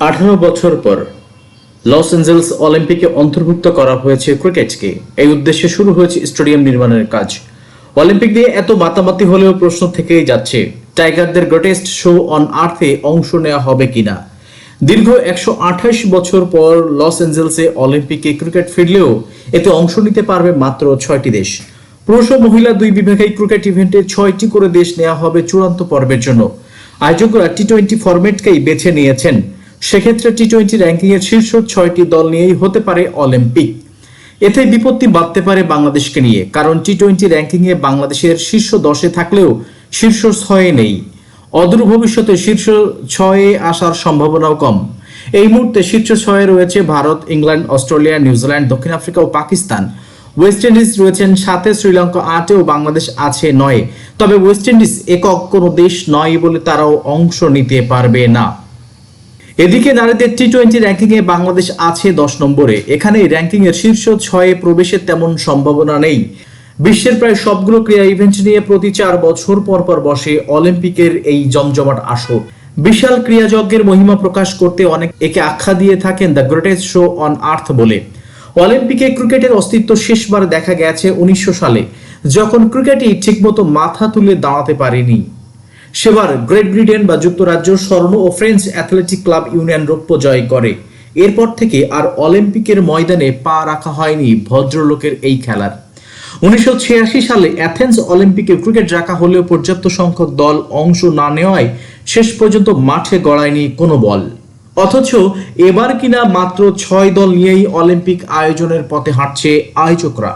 18 বছর পর Los Angeles অলিম্পিকে অন্তর্ভুক্ত করা হয়েছে ক্রিকেটকে। এই উদ্দেশ্যে শুরু হয়েছে স্টেডিয়াম নির্মাণের কাজ। অলিম্পিক নিয়ে এত মাতামাতি হলেও প্রশ্ন থেকেই যাচ্ছে, টাইগারদের গ্রেটেস্ট শো অন আর্থে অংশ নেওয়া হবে কিনা। দীর্ঘ 128 বছর পর লস অ্যাঞ্জেলেসে অলিম্পিকে ক্রিকেট ফিরলেও এতে অংশ নিতে পারবে মাত্র 6টি দেশ। পুরুষ ও মহিলা দুই বিভাগেই ক্রিকেট ইভেন্টে 6টি করে দেশ নেওয়া হবে চূড়ান্ত পর্বের জন্য। আয়োজকরা টি-20 ফরম্যাটকেই বেছে নিয়েছেন। সেক্ষেত্রে টি-20 র্যাঙ্কিং এর শীর্ষ 6টি দল নিয়েই হতে পারে অলিম্পিক। এতে বিপত্তি বাড়তে পারে বাংলাদেশকে নিয়ে, কারণ টি-20 র্যাঙ্কিং এ বাংলাদেশের শীর্ষ 10-এ থাকলেও শীর্ষ 6-এ নেই। অদূর ভবিষ্যতে শীর্ষ 6-এ আসার সম্ভাবনাও কম। এই মুহূর্তে শীর্ষ 6-এ রয়েছে ভারত, ইংল্যান্ড, অস্ট্রেলিয়া, নিউজিল্যান্ড, দক্ষিণ আফ্রিকা ও পাকিস্তান। ওয়েস্ট ইন্ডিজ রয়েছেন 7-এ, শ্রীলঙ্কা 8-এ ও বাংলাদেশ আছে 9-এ। তবে ওয়েস্ট ইন্ডিজ একক কোনো দেশ নয় বলে তারাও অংশ নিতে পারবে না। এদিকে নারীদের টি-20 র্যাঙ্কিং এ বাংলাদেশ আছে 10 নম্বরে। এখানে র্যাঙ্কিং এর শীর্ষ 6-এ প্রবেশের তেমন সম্ভাবনা নেই। বিশ্বের প্রায় সবগুলো ক্রীড়া ইভেন্ট নিয়ে প্রতি 4 বছর পর পর বসে অলিম্পিকের এই জমজমাট আসর। বিশাল ক্রীড়াযজ্ঞের মহিমা প্রকাশ করতে অনেক একে আখ্যা দিয়ে থাকেন the greatest show on earth বলে। অলিম্পিকে ক্রিকেটের অস্তিত্ব শেষবার দেখা গেছে 1900 সালে, যখন ক্রিকেটই ঠিকমতো মাথা তুলে দাঁড়াতে পারেনি। সেবার গ্রেট ব্রিটেন বা যুক্তরাজ্য স্বর্ণ ও ফ্রেঞ্চ অ্যাথলেটিক ক্লাব ইউনিয়ন রৌপ্য জয় করে। এরপর থেকে আর অলিম্পিকের ময়দানে পা রাখা হয়নি ভদ্রলোকের এই খেলার। 1986 সালে অ্যাথেন্স অলিম্পিকে ক্রিকেট রাখা হলেও পর্যাপ্ত সংখ্যক দল অংশ না নেওয়ায় শেষ পর্যন্ত মাঠে গড়ায়নি কোনো বল। অথচ এবার কিনা মাত্র 6 দল নিয়েই অলিম্পিক আয়োজনের পথে হাঁটছে আয়োজকরা।